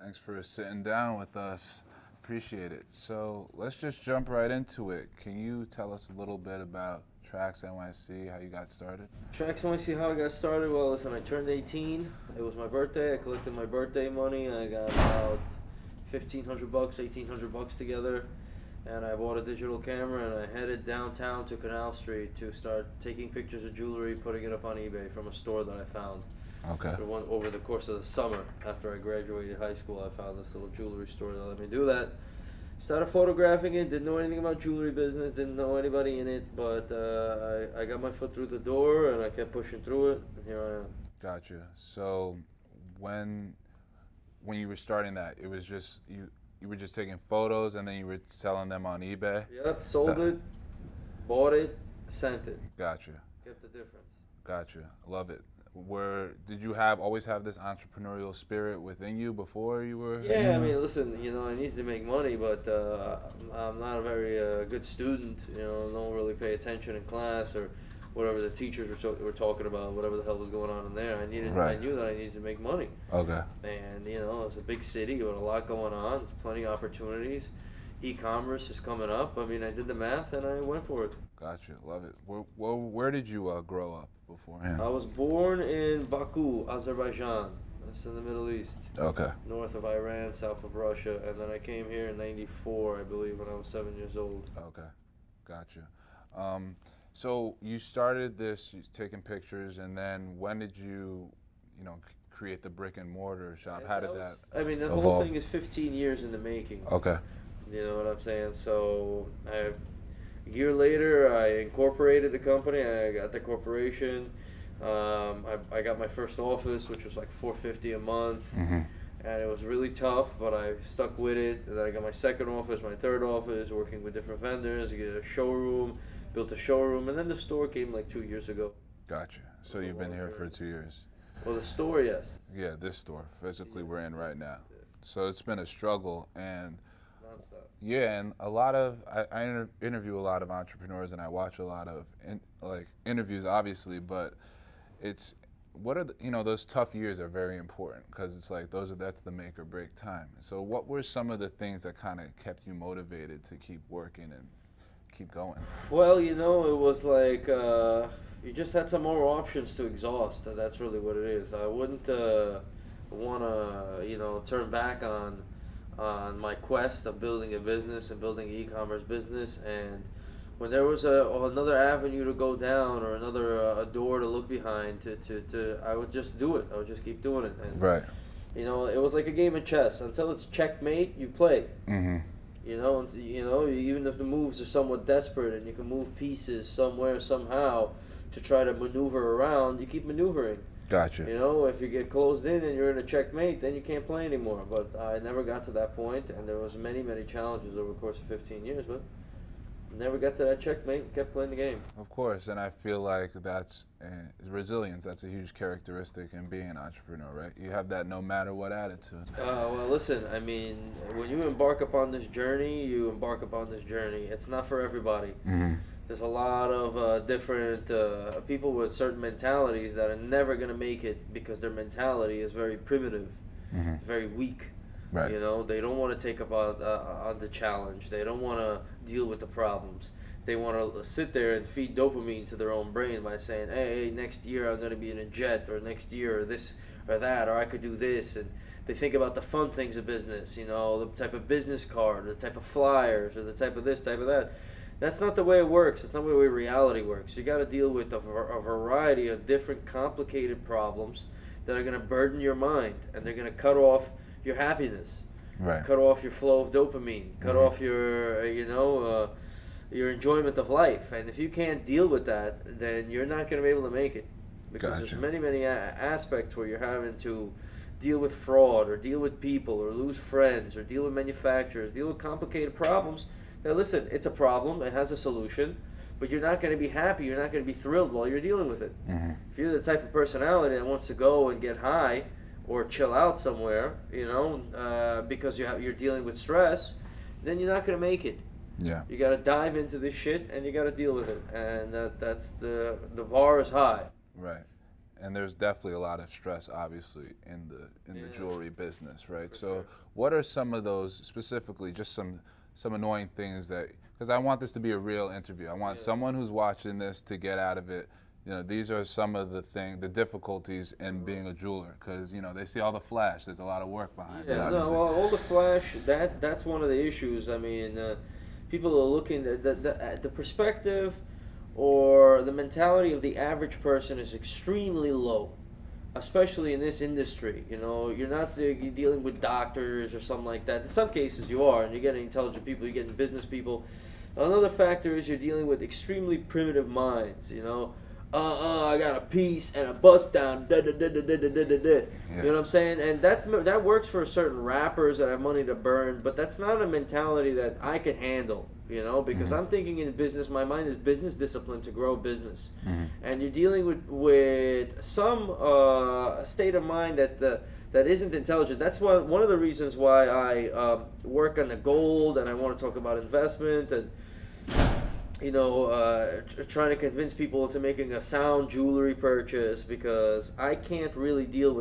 Thanks for sitting down with us. Appreciate it. So let's just jump right into it. Can you tell us a little bit about Trax NYC, how you got started? Trax NYC, how I got started? Well, listen, I turned 18. It was my birthday. I collected my birthday money. I got about $1,500, $1,800 together, and I bought a digital camera and I headed downtown to Canal Street to start taking pictures of jewelry, putting it up on eBay from a store that I found. Okay. Over the course of the summer, after I graduated high school, I found this little jewelry store that let me do that. Started photographing it, didn't know anything about jewelry business, didn't know anybody in it, but I got my foot through the door and I kept pushing through it, and here I am. Gotcha. So when you were starting that, it was just you were just taking photos and then you were selling them on eBay? Yep, sold it, bought it, sent it. Gotcha. Kept the difference. Gotcha. Love it. Did you always have this entrepreneurial spirit within you before you were? Yeah, I mean, listen, I needed to make money, but I'm not a very good student. Don't really pay attention in class or whatever the teachers were talking about, whatever the hell was going on in there. I knew that I needed to make money. Okay. And it's a big city with a lot going on. There's plenty of opportunities. E-commerce is coming up. I mean, I did the math and I went for it. Gotcha. Love it. Where did you grow up beforehand? I was born in Baku, Azerbaijan. That's in the Middle East. Okay. North of Iran, south of Russia. And then I came here in '94, I believe, when I was 7 years old. Okay. Gotcha. So you started this taking pictures, and then when did you create the brick and mortar shop? How did that I mean, the evolve? whole thing is 15 years in the making. Okay. You know what I'm saying? So a year later, I incorporated the company. I got the corporation. I got my first office, which was like $450 a month, Mm-hmm. and it was really tough, but I stuck with it. And then I got my second office, my third office, working with different vendors. I get a showroom, built a showroom, and then the store came like 2 years ago. Gotcha. So you've been here for 2 years. Well, the store, yes. Yeah, this store physically we're in right now. So it's been a struggle, and Nonstop. yeah, and a lot of I interview a lot of entrepreneurs, and I watch a lot of interviews, obviously, but it's what are those tough years are very important because it's like that's the make or break time. So what were some of the things that kind of kept you motivated to keep working and keep going? Well, it was like you just had some more options to exhaust. That's really what it is. I wouldn't want to, turn back on my quest of building a business and building an e-commerce business. And when there was another avenue to go down or another a door to look behind, I would just do it. I would just keep doing it. And, Right. it was like a game of chess. Until it's checkmate, you play. Mm-hmm. Even if the moves are somewhat desperate and you can move pieces somewhere, somehow, to try to maneuver around, you keep maneuvering. Gotcha. If you get closed in and you're in a checkmate, then you can't play anymore. But I never got to that point, and there was many, many challenges over the course of 15 years, but never got to that checkmate and kept playing the game. Of course, and I feel like that's resilience. That's a huge characteristic in being an entrepreneur, right? You have that no matter what attitude. Well, listen, I mean, when you embark upon this journey, you embark upon this journey. It's not for everybody. Mm-hmm. There's a lot of different people with certain mentalities that are never going to make it because their mentality is very primitive, Mm-hmm. very weak. Right. They don't want to take up on the challenge. They don't want to deal with the problems. They want to sit there and feed dopamine to their own brain by saying, hey, next year I'm going to be in a jet, or next year or this or that, or I could do this. And they think about the fun things of business, the type of business card, or the type of flyers, or the type of this, type of that. That's not the way it works. It's not the way reality works. You got to deal with a variety of different complicated problems that are going to burden your mind, and they're going to cut off your happiness, Right. cut off your flow of dopamine, cut Mm-hmm. off your your enjoyment of life. And if you can't deal with that, then you're not going to be able to make it, because Gotcha. there's many aspects where you're having to deal with fraud, or deal with people, or lose friends, or deal with manufacturers, deal with complicated problems. Now listen, it's a problem, it has a solution, but you're not going to be happy, you're not going to be thrilled while you're dealing with it. Mm-hmm. If you're the type of personality that wants to go and get high or chill out somewhere, because you're dealing with stress, then you're not going to make it. Yeah. You got to dive into this shit and you got to deal with it, and that's the bar is high. Right. And there's definitely a lot of stress, obviously, in the Yeah. jewelry business, right? For So, sure. what are some of those specifically? Just some annoying things that, because I want this to be a real interview. I want Yeah. someone who's watching this to get out of it. These are some of the difficulties in being a jeweler, because they see all the flash. There's a lot of work behind it. Yeah, no, Obviously. well, all the flash, that's one of the issues. I mean, people are looking at the perspective or the mentality of the average person is extremely low, especially in this industry. You're not you're dealing with doctors or something like that. In some cases, you are, and you're getting intelligent people, you're getting business people. Another factor is you're dealing with extremely primitive minds. I got a piece and a bust down. Da, da, da, da, da, da, da, da. Yeah. You know what I'm saying? And that works for certain rappers that have money to burn, but that's not a mentality that I could handle. Because I'm thinking in business. My mind is business discipline to grow business, and you're dealing with some state of mind that isn't intelligent. That's one of the reasons why I work on the gold, and I want to talk about investment and trying to convince people into making a sound jewelry purchase, because I can't really deal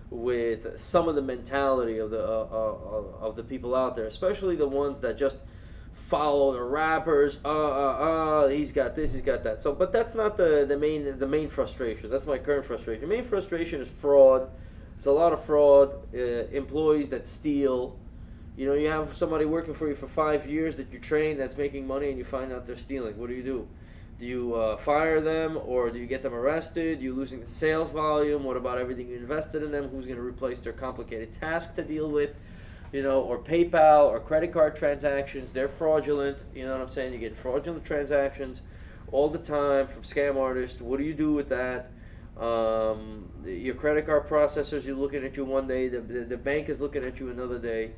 with some of the mentality of the people out there, especially the ones that just follow the rappers. He's got this, he's got that. So, but that's not the main frustration. That's my current frustration. The main frustration is fraud. There's a lot of fraud. Employees that steal. You have somebody working for you for 5 years that you train that's making money, and you find out they're stealing. What do? Do you fire them, or do you get them arrested? You losing the sales volume? What about everything you invested in them? Who's going to replace their complicated task to deal with? Or PayPal or credit card transactions, they're fraudulent. You know what I'm saying? You get fraudulent transactions all the time from scam artists. What do you do with that? Your credit card processors, you're looking at you one day, the bank is looking at you another day.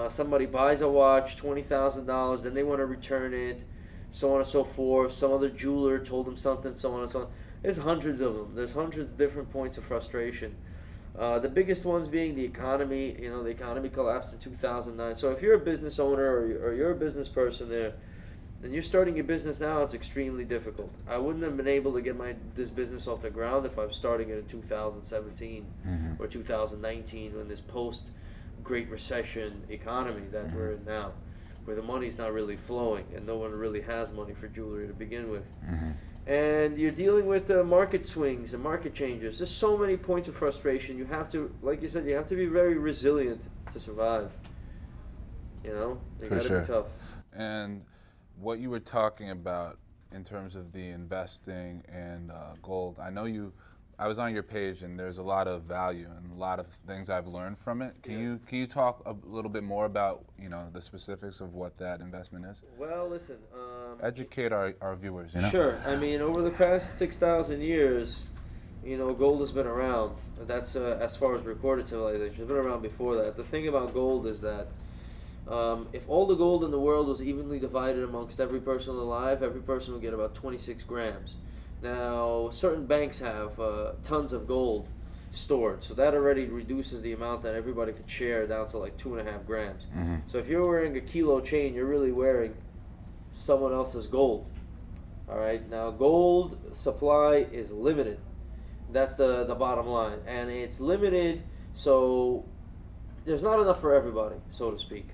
Somebody buys a watch, $20,000, then they want to return it, so on and so forth. Some other jeweler told them something, so on and so on. There's hundreds of them. There's hundreds of different points of frustration. The biggest ones being the economy. The economy collapsed in 2009. So if you're a business owner or you're a business person there, and you're starting your business now, it's extremely difficult. I wouldn't have been able to get this business off the ground if I was starting it in 2017 or 2019, when this post-Great Recession economy that we're in now, where the money's not really flowing and no one really has money for jewelry to begin with. And you're dealing with market swings and market changes. There's so many points of frustration. You have to, like you said, you have to be very resilient to survive. You got to be tough. And what you were talking about in terms of the investing and gold, I was on your page, and there's a lot of value and a lot of things I've learned from it. Can you talk a little bit more about the specifics of what that investment is? Well, listen. Educate our viewers. Sure. I mean, over the past 6,000 years, gold has been around. That's as far as recorded civilization. It's been around before that. The thing about gold is that if all the gold in the world was evenly divided amongst every person alive, every person would get about 26 grams. Now, certain banks have tons of gold stored, so that already reduces the amount that everybody could share down to like 2.5 grams. So if you're wearing a kilo chain, you're really wearing someone else's gold. All right. Now, gold supply is limited. That's the bottom line, and it's limited, so there's not enough for everybody, so to speak.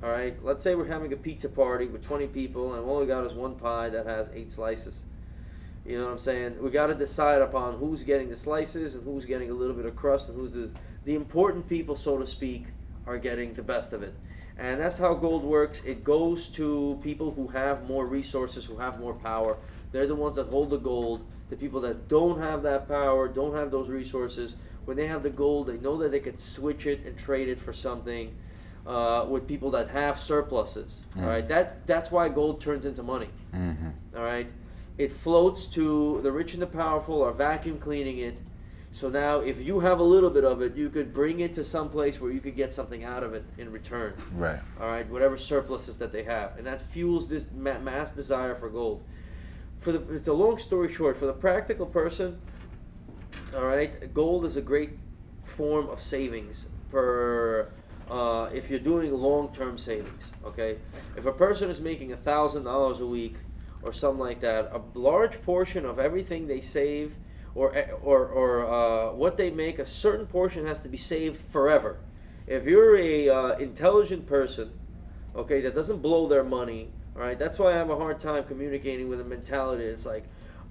All right. Let's say we're having a pizza party with 20 people, and all we got is one pie that has 8 slices. You know what I'm saying? We got to decide upon who's getting the slices and who's getting a little bit of crust, and who's the important people, so to speak, are getting the best of it. And that's how gold works. It goes to people who have more resources, who have more power. They're the ones that hold the gold. The people that don't have that power, don't have those resources, when they have the gold, they know that they could switch it and trade it for something with people that have surpluses. All right, that's why gold turns into money. All right. It floats to the rich and the powerful are vacuum cleaning it. So now if you have a little bit of it, you could bring it to some place where you could get something out of it in return. Right. All right, whatever surpluses that they have. And that fuels this mass desire for gold. It's a long story short, for the practical person, all right, gold is a great form of savings if you're doing long-term savings, okay? If a person is making $1,000 a week or something like that, a large portion of everything they save or what they make, a certain portion has to be saved forever. If you're a intelligent person, okay, that doesn't blow their money, all right, that's why I have a hard time communicating with a mentality. It's like,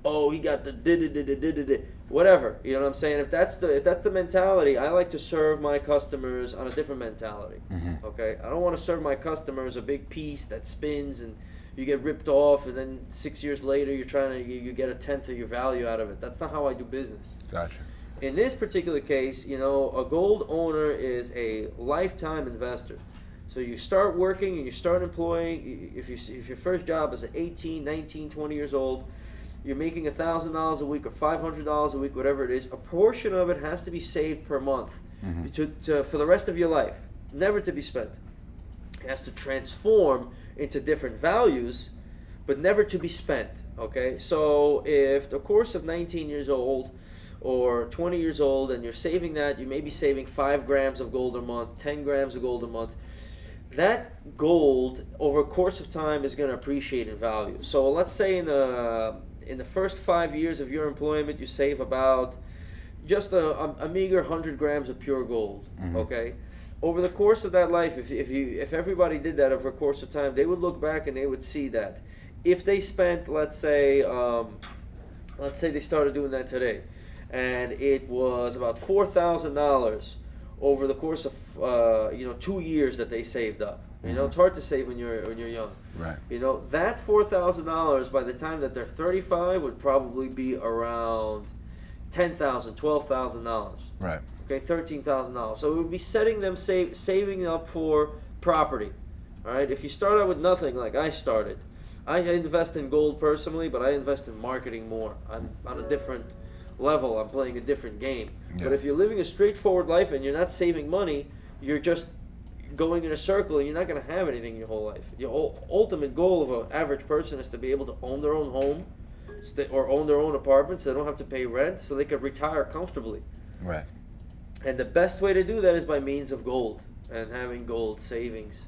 oh, he got the whatever. You know what I'm saying? If that's the mentality, I like to serve my customers on a different mentality. Mm-hmm. Okay, I don't want to serve my customers a big piece that spins and you get ripped off, and then 6 years later you're trying to you get a tenth of your value out of it. That's not how I do business. Gotcha. In this particular case, you know, a gold owner is a lifetime investor. So you start working and you start employing. If your first job is at 18, 19, 20 years old, you're making $1,000 a week or $500 a week, whatever it is. A portion of it has to be saved per month for the rest of your life, never to be spent. It has to transform into different values, but never to be spent. Okay, so if the course of 19 years old or 20 years old and you're saving that, you may be saving 5 grams of gold a month, 10 grams of gold a month. That gold over a course of time is going to appreciate in value. So let's say in the first 5 years of your employment, you save about just a meager 100 grams of pure gold. Okay, over the course of that life, if everybody did that over a course of time, they would look back and they would see that if they spent, let's say they started doing that today, and it was about $4,000 over the course of 2 years that they saved up. You know, it's hard to save when you're young. Right. You know, that $4,000 by the time that they're 35 would probably be around $10,000, $12,000. Right. Okay, $13,000. So it would be setting them saving up for property. All right. If you start out with nothing, like I started, I invest in gold personally, but I invest in marketing more. I'm on a different level. I'm playing a different game. Yeah. But if you're living a straightforward life and you're not saving money, you're just going in a circle and you're not going to have anything your whole life. Your ultimate goal of an average person is to be able to own their own home or own their own apartment so they don't have to pay rent, so they can retire comfortably. Right. And the best way to do that is by means of gold and having gold savings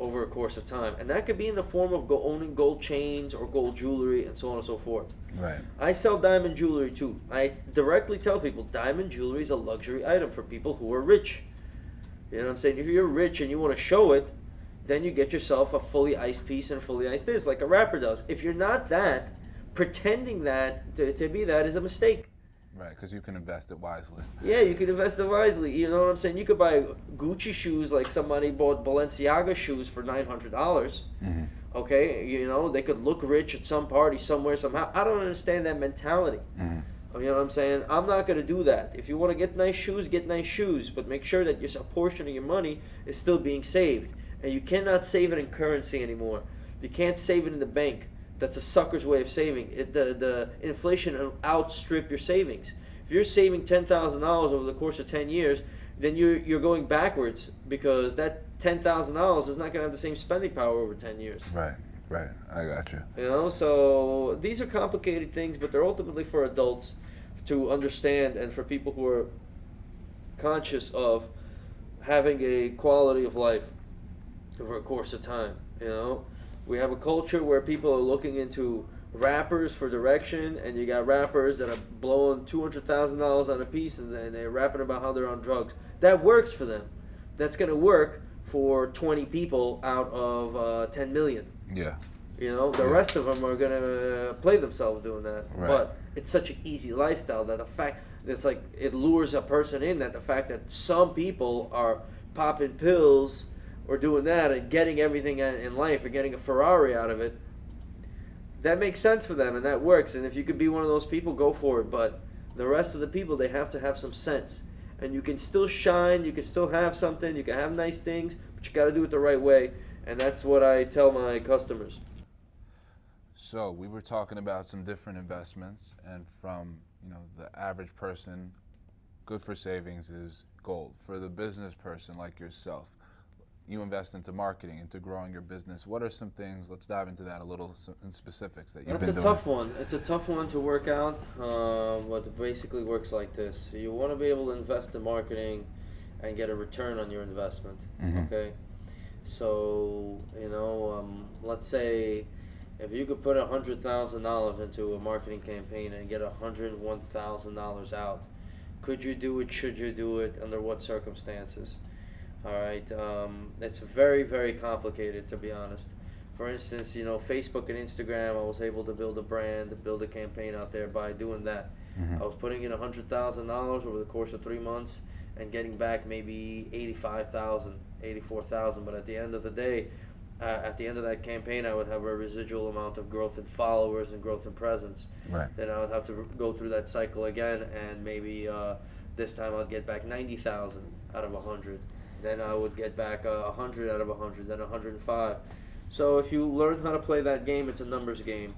over a course of time. And that could be in the form of owning gold chains or gold jewelry and so on and so forth. Right. I sell diamond jewelry too. I directly tell people diamond jewelry is a luxury item for people who are rich. You know what I'm saying? If you're rich and you want to show it, then you get yourself a fully iced piece and a fully iced this, like a rapper does. If you're not that, pretending that to be that is a mistake. Right, because you can invest it wisely. Yeah, you can invest it wisely. You know what I'm saying? You could buy Gucci shoes like somebody bought Balenciaga shoes for $900. Okay, you know, they could look rich at some party somewhere somehow. I don't understand that mentality. You know what I'm saying? I'm not going to do that. If you want to get nice shoes, but make sure that a portion of your money is still being saved. And you cannot save it in currency anymore. You can't save it in the bank. That's a sucker's way of saving. The inflation will outstrip your savings. If you're saving $10,000 over the course of 10 years, then you're going backwards because that $10,000 is not going to have the same spending power over 10 years. Right. Right. I got you. You know, so these are complicated things, but they're ultimately for adults to understand and for people who are conscious of having a quality of life over a course of time. You know, we have a culture where people are looking into rappers for direction, and you got rappers that are blowing $200,000 on a piece, and they're rapping about how they're on drugs. That works for them. That's going to work for 20 people out of 10 million. Yeah. You know, the rest of them are going to play themselves doing that. Right. But it's such an easy lifestyle that the fact it's like it lures a person in, that the fact that some people are popping pills or doing that and getting everything in life or getting a Ferrari out of it, that makes sense for them and that works. And if you could be one of those people, go for it. But the rest of the people, they have to have some sense. And you can still shine, you can still have something, you can have nice things, but you got to do it the right way. And that's what I tell my customers. So we were talking about some different investments, and from the average person, good for savings is gold. For the business person like yourself, you invest into marketing, into growing your business. What are some things? Let's dive into that a little in specifics that you've been doing. That's a tough one. It's a tough one to work out, but it basically works like this. You want to be able to invest in marketing and get a return on your investment. Okay, so let's say If you could put $100,000 into a marketing campaign and get $101,000 out, could you do it? Should you do it? Under what circumstances? All right, it's very, very complicated, to be honest. For instance, Facebook and Instagram, I was able to build a brand, build a campaign out there by doing that. Mm-hmm. I was putting in $100,000 over the course of 3 months and getting back maybe 85,000, 84,000. But at the end of the day, at the end of that campaign, I would have a residual amount of growth in followers and growth in presence. Right. Then I would have to go through that cycle again, and maybe this time I'd get back 90,000 out of 100. Then I would get back 100 out of 100, then 105. So if you learn how to play that game, it's a numbers game.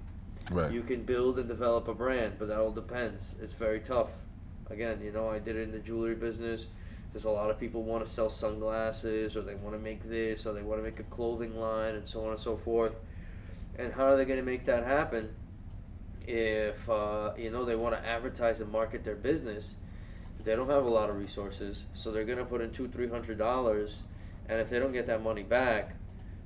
Right. You can build and develop a brand, but that all depends. It's very tough. Again, I did it in the jewelry business. There's a lot of people want to sell sunglasses, or they want to make this, or they want to make a clothing line, and so on and so forth. And how are they going to make that happen if they want to advertise and market their business? They don't have a lot of resources, so they're going to put in $200-300, and if they don't get that money back,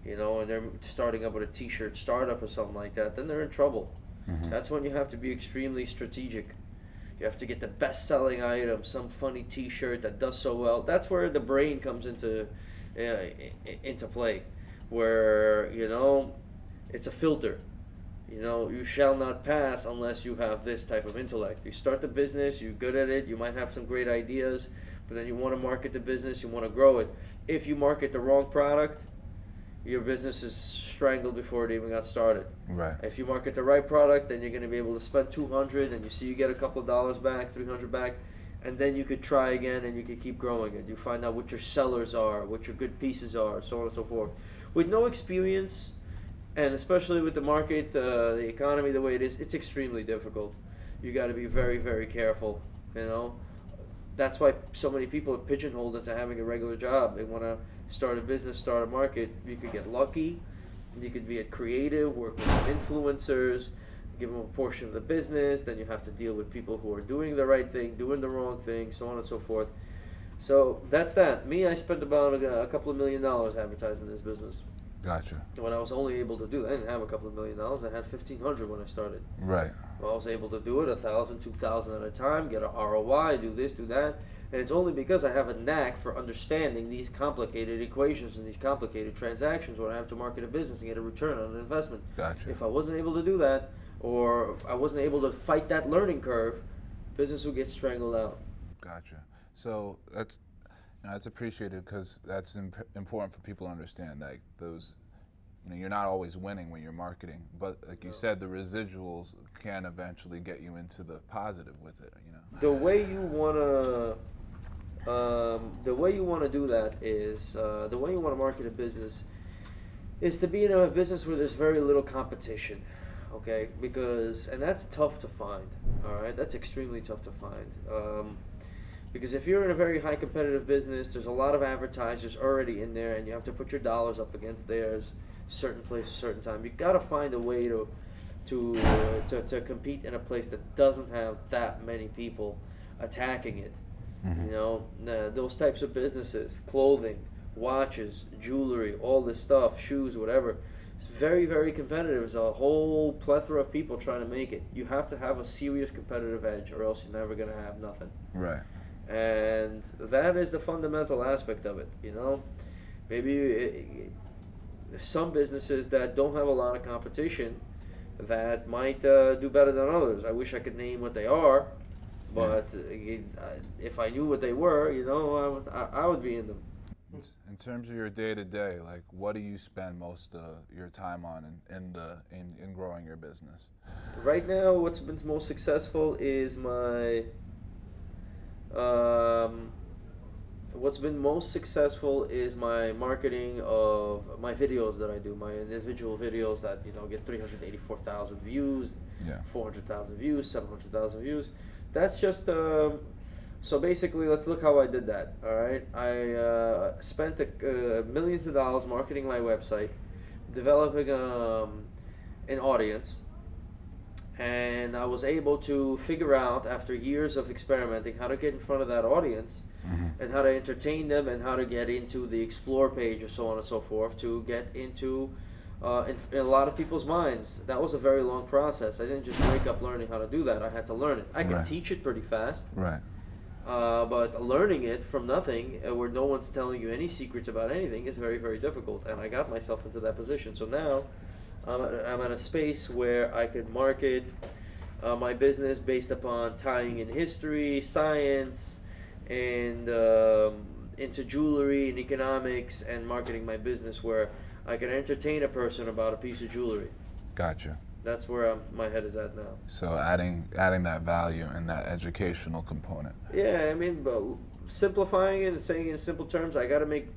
and they're starting up with a T-shirt startup or something like that, then they're in trouble. Mm-hmm. That's when you have to be extremely strategic. You have to get the best-selling item, some funny T-shirt that does so well. That's where the brain comes into play, where it's a filter. You shall not pass unless you have this type of intellect. You start the business, you're good at it, you might have some great ideas, but then you want to market the business, you want to grow it. If you market the wrong product, your business is strangled before it even got started. Right. If you market the right product, then you're going to be able to spend $200, and you get a couple of dollars back, $300 back, and then you could try again, and you could keep growing it. You find out what your sellers are, what your good pieces are, so on and so forth. With no experience, and especially with the market, the economy the way it is, it's extremely difficult. You got to be very, very careful. That's why so many people are pigeonholed into having a regular job. They want to start a business, start a market. You could get lucky. You could be a creative, work with some influencers, give them a portion of the business. Then you have to deal with people who are doing the right thing, doing the wrong thing, so on and so forth. So that's that. Me, I spent about a couple of $1 million advertising this business. Gotcha. When I was only able to do that, I didn't have a couple of $1 million. I had $1,500 when I started. Right. Well, I was able to do it $1,000, $2,000 at a time, get a ROI, do this, do that, and it's only because I have a knack for understanding these complicated equations and these complicated transactions where I have to market a business and get a return on an investment. Gotcha. If I wasn't able to do that, or I wasn't able to fight that learning curve, business would get strangled out. Gotcha. So that's appreciated, because that's important for people to understand. Like those, you're not always winning when you're marketing, but like you said, the residuals can eventually get you into the positive with it. The way you wanna do that is the way you wanna market a business is to be in a business where there's very little competition. Okay, and that's tough to find. All right, that's extremely tough to find. Because if you're in a very high competitive business, there's a lot of advertisers already in there, and you have to put your dollars up against theirs, certain place, certain time. You got to find a way to compete in a place that doesn't have that many people attacking it. Mm-hmm. Those types of businesses, clothing, watches, jewelry, all this stuff, shoes, whatever. It's very, very competitive. There's a whole plethora of people trying to make it. You have to have a serious competitive edge, or else you're never going to have nothing. Right. And that is the fundamental aspect of it. Maybe some businesses that don't have a lot of competition that might do better than others. I wish I could name what they are, but if I knew what they were, I would be in them. In terms of your day-to-day, like what do you spend most of your time on in growing your business? Right now, what's been most successful is my marketing of my videos that I do, my individual videos that get 384,000 views, 400,000 views, 700,000 views. That's just so basically, let's look how I did that. All right, I spent millions of dollars marketing my website, developing an audience. And I was able to figure out, after years of experimenting, how to get in front of that audience, Mm-hmm. and how to entertain them, and how to get into the explore page, or so on and so forth, to get into in a lot of people's minds, that was a very long process. I didn't just wake up learning how to do that. I had to learn it. I can Right. teach it pretty fast, Right. but learning it from nothing, where no one's telling you any secrets about anything, is very, very difficult. And I got myself into that position. So now I'm at a space where I can market my business based upon tying in history, science, and into jewelry and economics, and marketing my business where I can entertain a person about a piece of jewelry. Gotcha. That's where my head is at now. So adding that value and that educational component. Yeah, I mean, but simplifying it and saying it in simple terms, I got to make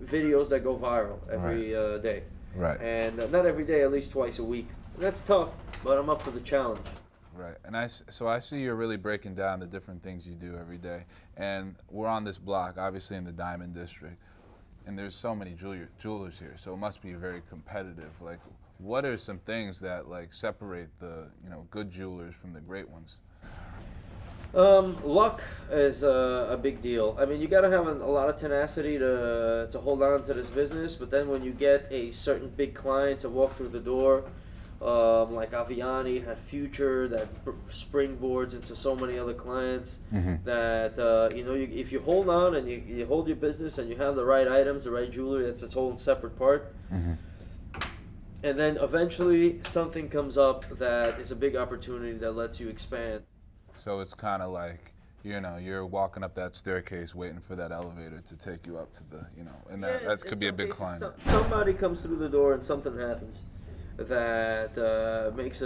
videos that go viral every day. Right. And not every day, at least twice a week. And that's tough, but I'm up for the challenge. Right, and so I see you're really breaking down the different things you do every day, and we're on this block, obviously in the Diamond District, and there's so many jewelers here, so it must be very competitive. Like, what are some things that like separate the good jewelers from the great ones? Luck is a big deal. I mean, you got to have a lot of tenacity to hold on to this business, but then when you get a certain big client to walk through the door, like Aviani had Future that springboards into so many other clients, that if you hold on and you hold your business and you have the right items, the right jewelry, that's its whole separate part. And then eventually something comes up that is a big opportunity that lets you expand. So it's kind of like, you're walking up that staircase waiting for that elevator to take you up to the, and that could be a big climb. Somebody comes through the door and something happens that makes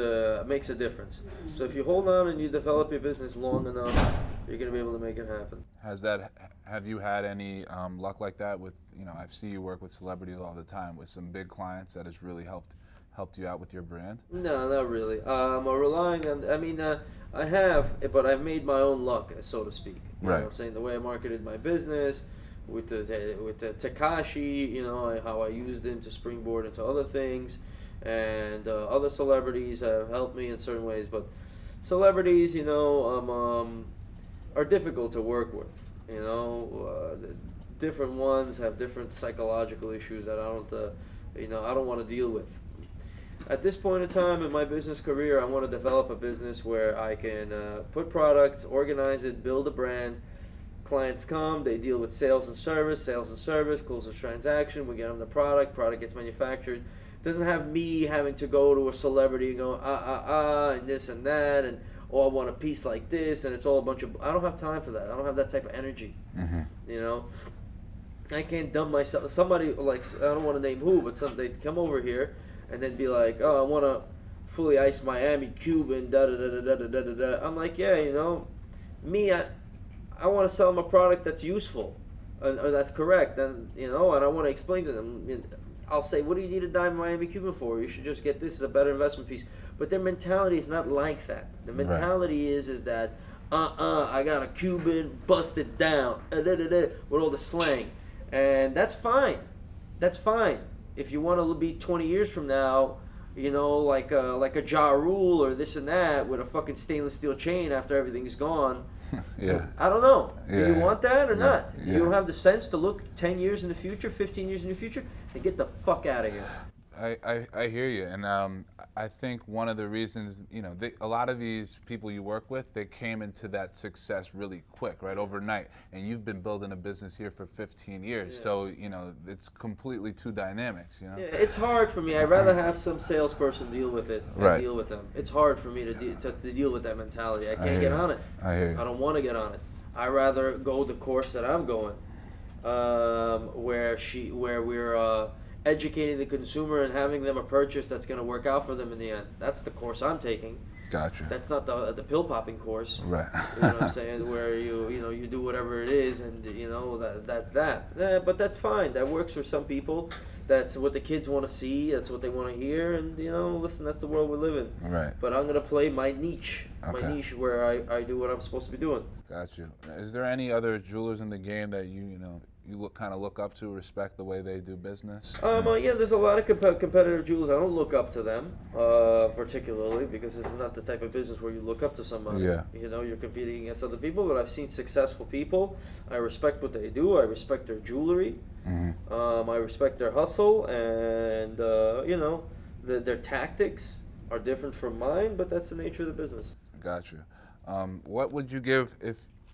a difference. So if you hold on and you develop your business long enough, you're going to be able to make it happen. Have you had any luck like that with, I see you work with celebrities all the time, with some big clients that has really helped you out with your brand? No, not really. I'm relying on, I have, but I've made my own luck, so to speak. You know what I'm saying? The way I marketed my business, with the Tekashi, how I used him to springboard into other things, and other celebrities have helped me in certain ways. But celebrities, are difficult to work with. Different ones have different psychological issues that I don't want to deal with. At this point in time in my business career, I want to develop a business where I can put products, organize it, build a brand. Clients come, they deal with sales and service, close the transaction, we get them the product gets manufactured. It doesn't have me having to go to a celebrity and go, and this and that, and I want a piece like this, and it's all a bunch of, I don't have time for that. I don't have that type of energy. I can't dumb myself. Somebody, like, I don't want to name who, but they come over here and then be like, oh, I want to fully ice Miami Cuban, da-da-da-da-da-da-da-da. I'm like, yeah, me, I want to sell them a product that's useful, and that's correct, and, and I want to explain to them. I'll say, what do you need a diamond Miami Cuban for? You should just get this as a better investment piece. But their mentality is not like that. The mentality is that, I got a Cuban, busted down, with all the slang. And that's fine. That's fine. If you want to be 20 years from now, like a Ja Rule or this and that with a fucking stainless steel chain after everything's gone. Yeah. I don't know. Yeah. Do you want that or not? Yeah. You don't have the sense to look 10 years in the future, 15 years in the future, and get the fuck out of here. I hear you, and I think one of the reasons, a lot of these people you work with, they came into that success really quick, right, overnight, and you've been building a business here for 15 years, so, it's completely two dynamics, Yeah, it's hard for me. I'd rather have some salesperson deal with it and deal with them. It's hard for me to deal with that mentality. I can't get on it. I hear you. I don't want to get on it. I'd rather go the course that I'm going, where we're educating the consumer and having them a purchase that's going to work out for them in the end. That's the course I'm taking. Gotcha. That's not the pill popping course. Right. You know what I'm saying? Where you do whatever it is, and that's that. Yeah, but that's fine. That works for some people. That's what the kids want to see. That's what they want to hear. And listen, that's the world we live in. Right. But I'm gonna play my niche. Okay. My niche where I do what I'm supposed to be doing. Got you. Is there any other jewelers in the game that you kind of look up to, respect the way they do business? Yeah, there's a lot of competitive jewelers. I don't look up to them particularly because this is not the type of business where you look up to somebody. Yeah. You know, you're competing against other people. But I've seen successful people. I respect what they do. I respect their jewelry. I respect their hustle, and you know, their tactics are different from mine. But that's the nature of the business. Gotcha. What would you give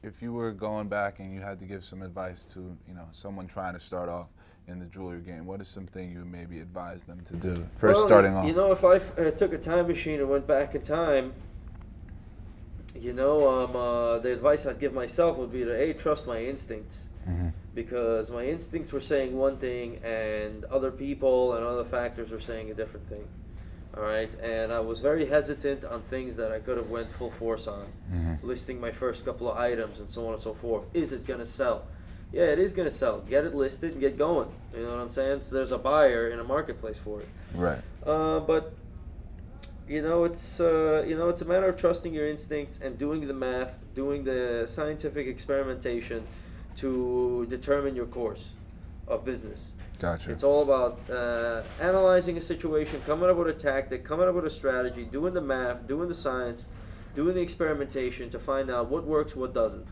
if you were going back and you had to give some advice to, you know, someone trying to start off in the jewelry game? What is something you would maybe advise them to do first, starting off? You know, if I took a time machine and went back in time, you know, the advice I'd give myself would be to trust my instincts, because my instincts were saying one thing and other people and other factors were saying a different thing. All right, and I was very hesitant on things that I could have went full force on, listing my first couple of items and so on and so forth. Is it gonna sell? Yeah, it is gonna sell. Get it listed and get going. You know what I'm saying? So there's a buyer in a marketplace for it. Right. But you know, it's a matter of trusting your instincts and doing the math, doing the scientific experimentation to determine your course of business. Gotcha. It's all about analyzing a situation, coming up with a tactic, coming up with a strategy, doing the math, doing the science, doing the experimentation to find out what works, what doesn't,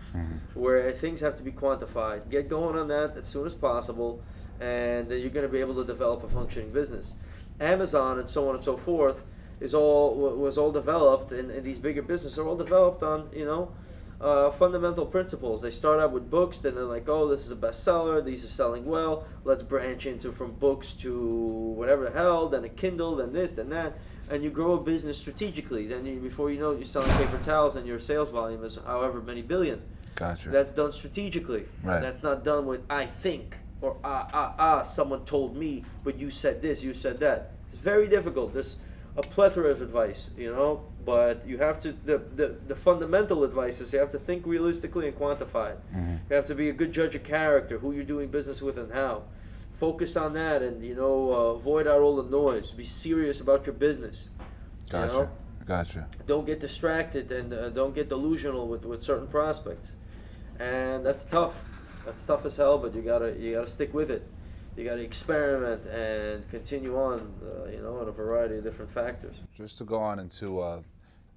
where things have to be quantified. Get going on that as soon as possible, and then you're going to be able to develop a functioning business. Amazon and so on and so forth was all developed, and these bigger businesses are all developed on, you know, fundamental principles. They start out with books, then they're like, oh, this is a bestseller, these are selling well, let's branch into from books to whatever the hell, then a Kindle, then this, then that, and you grow a business strategically. Then before you know it, you're selling paper towels and your sales volume is however many billion. Gotcha. That's done strategically. Right. That's not done with I think, or someone told me, but you said this, you said that. It's very difficult. There's a plethora of advice, you know, but you have to, the fundamental advice is you have to think realistically and quantify it. You have to be a good judge of character, who you're doing business with and how. Focus on that, and, you know, avoid out all the noise. Be serious about your business. Gotcha. You know? Gotcha. Don't get distracted, and don't get delusional with certain prospects. And that's tough. That's tough as hell, but you gotta stick with it. You got to experiment and continue on, you know, on a variety of different factors. Just to go on into,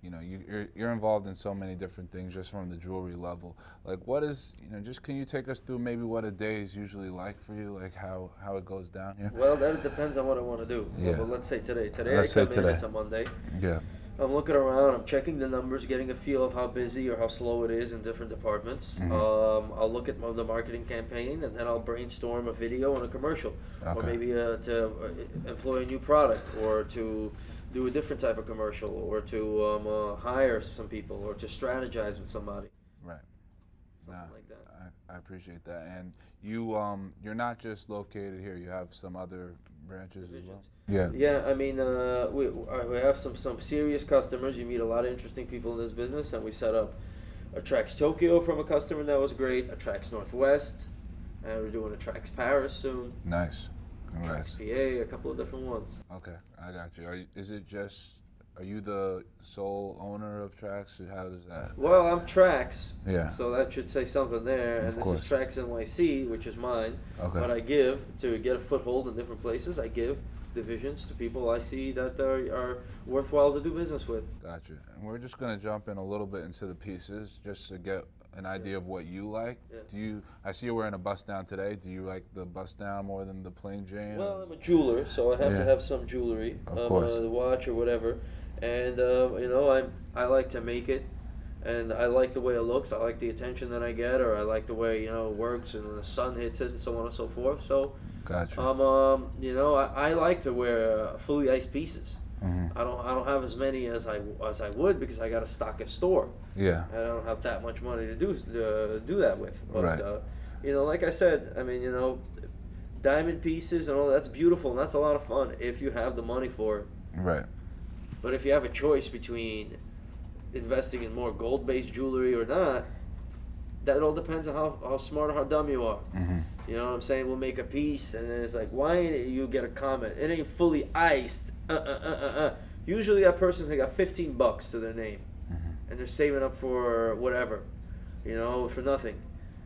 you know, you're involved in so many different things just from the jewelry level. Like, what is, you know, just can you take us through maybe what a day is usually like for you, like how it goes down here? Well, that depends on what I want to do. Yeah. But let's say today. Let's say today. It's a Monday. Yeah. I'm looking around, I'm checking the numbers, getting a feel of how busy or how slow it is in different departments. I'll look at the marketing campaign, and then I'll brainstorm a video and a commercial. Okay. Or maybe to employ a new product, or to do a different type of commercial, or to hire some people, or to strategize with somebody. Right. Something like that. I appreciate that. And you're not just located here, you have some other branches as well? Yeah. Yeah, I mean, we have some serious customers. You meet a lot of interesting people in this business, and we set up a Trax Tokyo from a customer that was great, a Trax Northwest, and we're doing a Trax Paris soon. Nice. Congrats. Trax PA, a couple of different ones. Okay, I got you. Are you the sole owner of Trax? How does that? Well, I'm Trax. Yeah. So that should say something there. And this is Trax NYC, which is mine. Okay. But I give, to get a foothold in different places, I give divisions to people I see that are worthwhile to do business with. Gotcha. And we're just going to jump in a little bit into the pieces just to get an idea of what you like. Yeah. I see you're wearing a bust down today. Do you like the bust down more than the plain Jane? Well, I'm a jeweler, so I have to have some jewelry, the watch or whatever. And you know, I like to make it, and I like the way it looks. I like the attention that I get, or I like the way, you know, it works, and the sun hits it, and so on and so forth. So, gotcha. You know, I like to wear fully iced pieces. I don't have as many as I would, because I got to stock a store. Yeah. And I don't have that much money to do that with. But right. You know, like I said, I mean, you know, diamond pieces and all that's beautiful, and that's a lot of fun if you have the money for it. Right. But if you have a choice between investing in more gold-based jewelry or not, that all depends on how smart or how dumb you are. You know what I'm saying? We'll make a piece, and then it's like, why ain't you get a comment? It ain't fully iced. Usually that person's got $15 to their name, and they're saving up for whatever, you know, for nothing.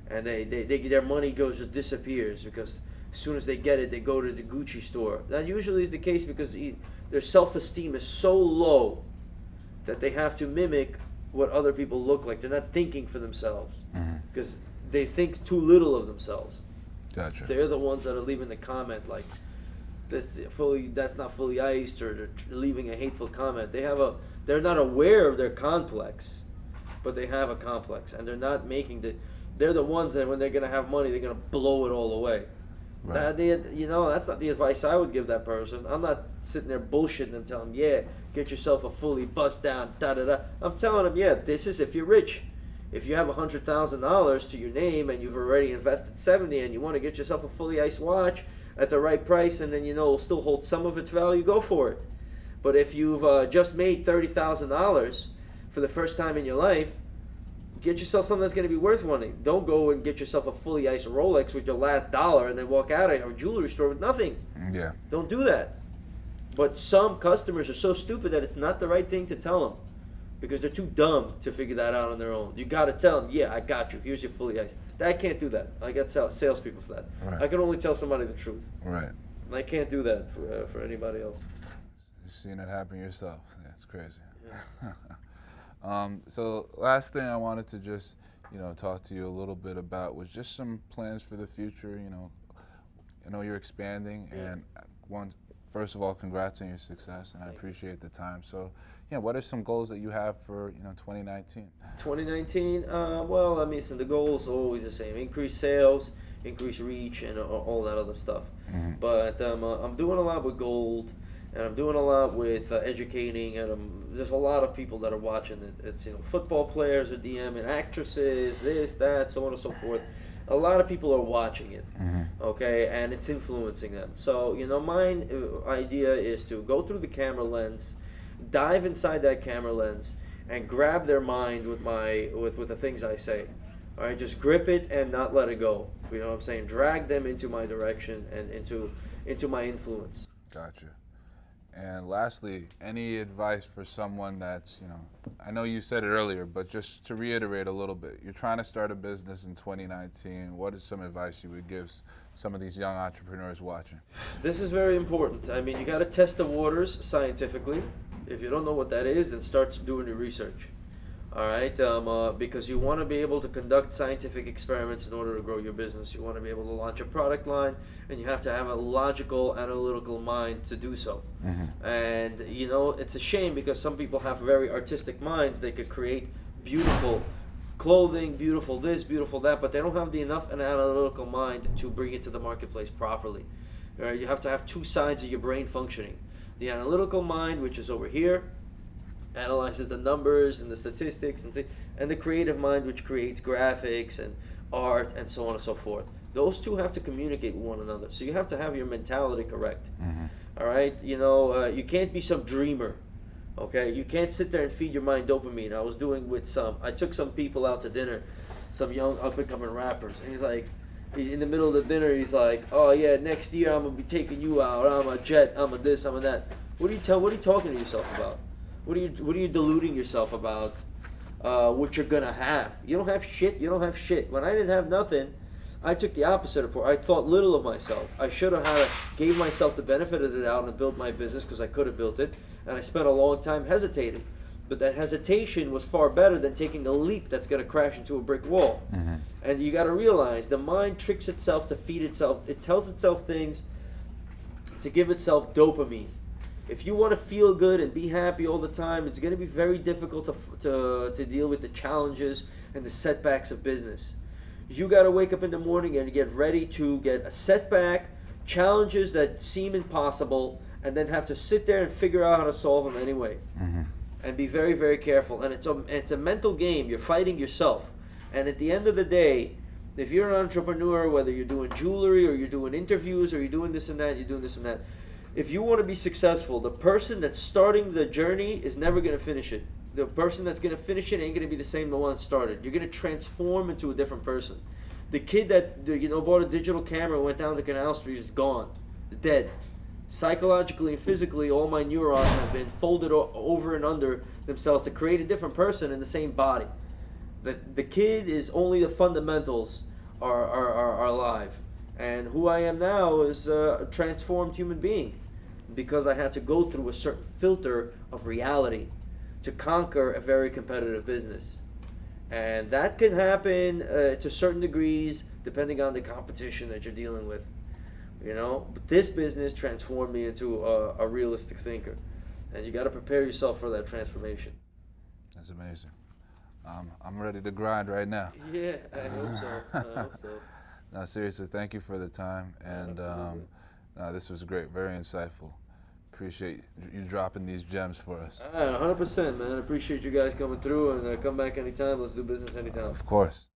and their money just disappears because as soon as they get it, they go to the Gucci store. That usually is the case because their self-esteem is so low that they have to mimic what other people look like. They're not thinking for themselves because they think too little of themselves. Gotcha. They're the ones that are leaving the comment like that's not fully iced, or they're leaving a hateful comment. They're not aware of their complex, but they have a complex, and they're not making they're the ones that when they're gonna have money, they're gonna blow it all away. Right. That's not the advice I would give that person. I'm not sitting there bullshitting and telling them, yeah, get yourself a fully bust down, da da da. I'm telling them, yeah, this is if you're rich. If you have $100,000 to your name and you've already invested 70 and you want to get yourself a fully iced watch at the right price and then it'll still hold some of its value, go for it. But if you've just made $30,000 for the first time in your life, get yourself something that's going to be worth money. Don't go and get yourself a fully iced Rolex with your last dollar and then walk out of a jewelry store with nothing. Yeah. Don't do that. But some customers are so stupid that it's not the right thing to tell them because they're too dumb to figure that out on their own. You got to tell them, yeah, I got you. Here's your fully iced. I can't do that. I got salespeople for that. Right. I can only tell somebody the truth. Right. And I can't do that for anybody else. You've seen it happen yourself. That's crazy. Yeah. So last thing I wanted to just, talk to you a little bit about was just some plans for the future. I know you're expanding, and first of all, congrats on your success, and I appreciate the time. So, what are some goals that you have for 2019? 2019, well, I mean, so the goals are always the same: increase sales, increase reach, and all that other stuff. Mm-hmm. But I'm doing a lot with gold, and I'm doing a lot with educating, and there's a lot of people that are watching it. It's football players are DMing, actresses, this, that, so on and so forth. A lot of people are watching it, okay, and it's influencing them. So my idea is to go through the camera lens, dive inside that camera lens, and grab their mind with the things I say. All right, just grip it and not let it go. You know what I'm saying? Drag them into my direction and into my influence. Gotcha. And lastly, any advice for someone that's, I know you said it earlier, but just to reiterate a little bit, you're trying to start a business in 2019. What is some advice you would give some of these young entrepreneurs watching? This is very important. I mean, you got to test the waters scientifically. If you don't know what that is, then start doing your research. All right, because you want to be able to conduct scientific experiments in order to grow your business. You want to be able to launch a product line, and you have to have a logical, analytical mind to do so. Mm-hmm. And it's a shame because some people have very artistic minds. They could create beautiful clothing, beautiful this, beautiful that, but they don't have enough an analytical mind to bring it to the marketplace properly. All right, you have to have two sides of your brain functioning: the analytical mind, which is over here, analyzes the numbers and the statistics and the creative mind, which creates graphics and art and so on and so forth. Those two have to communicate with one another. So you have to have your mentality correct. Mm-hmm. All right, you can't be some dreamer. Okay, you can't sit there and feed your mind dopamine. I took some people out to dinner, some young up and coming rappers, and he's in the middle of the dinner. He's like, "Oh yeah, next year I'm gonna be taking you out. I'm a jet. I'm a this. I'm a that." What are you talking to yourself about? What are you deluding yourself about? What you're gonna have? You don't have shit. You don't have shit. When I didn't have nothing, I took the opposite approach. I thought little of myself. I should have gave myself the benefit of the doubt and built my business because I could have built it, and I spent a long time hesitating. But that hesitation was far better than taking a leap that's gonna crash into a brick wall. Mm-hmm. And you got to realize the mind tricks itself to feed itself. It tells itself things to give itself dopamine. If you want to feel good and be happy all the time, it's going to be very difficult to deal with the challenges and the setbacks of business. You got to wake up in the morning and get ready to get a setback, challenges that seem impossible, and then have to sit there and figure out how to solve them anyway. Mm-hmm. And be very, very careful. And it's a mental game. You're fighting yourself. And at the end of the day, if you're an entrepreneur, whether you're doing jewelry or you're doing interviews or you're doing this and that, you're doing this and that, if you want to be successful, the person that's starting the journey is never going to finish it. The person that's going to finish it ain't going to be the same the one that started. You're going to transform into a different person. The kid that bought a digital camera and went down to Canal Street is gone, dead. Psychologically and physically, all my neurons have been folded over and under themselves to create a different person in the same body. The kid is only the fundamentals are live. And who I am now is a transformed human being, because I had to go through a certain filter of reality to conquer a very competitive business. And that can happen to certain degrees depending on the competition that you're dealing with. But this business transformed me into a realistic thinker, and you got to prepare yourself for that transformation. That's amazing. I'm ready to grind right now. Yeah, I hope so. I hope so. No, seriously, thank you for the time, and this was great, very insightful. Appreciate you dropping these gems for us. 100%, man. I appreciate you guys coming through, and come back anytime. Let's do business anytime. Of course.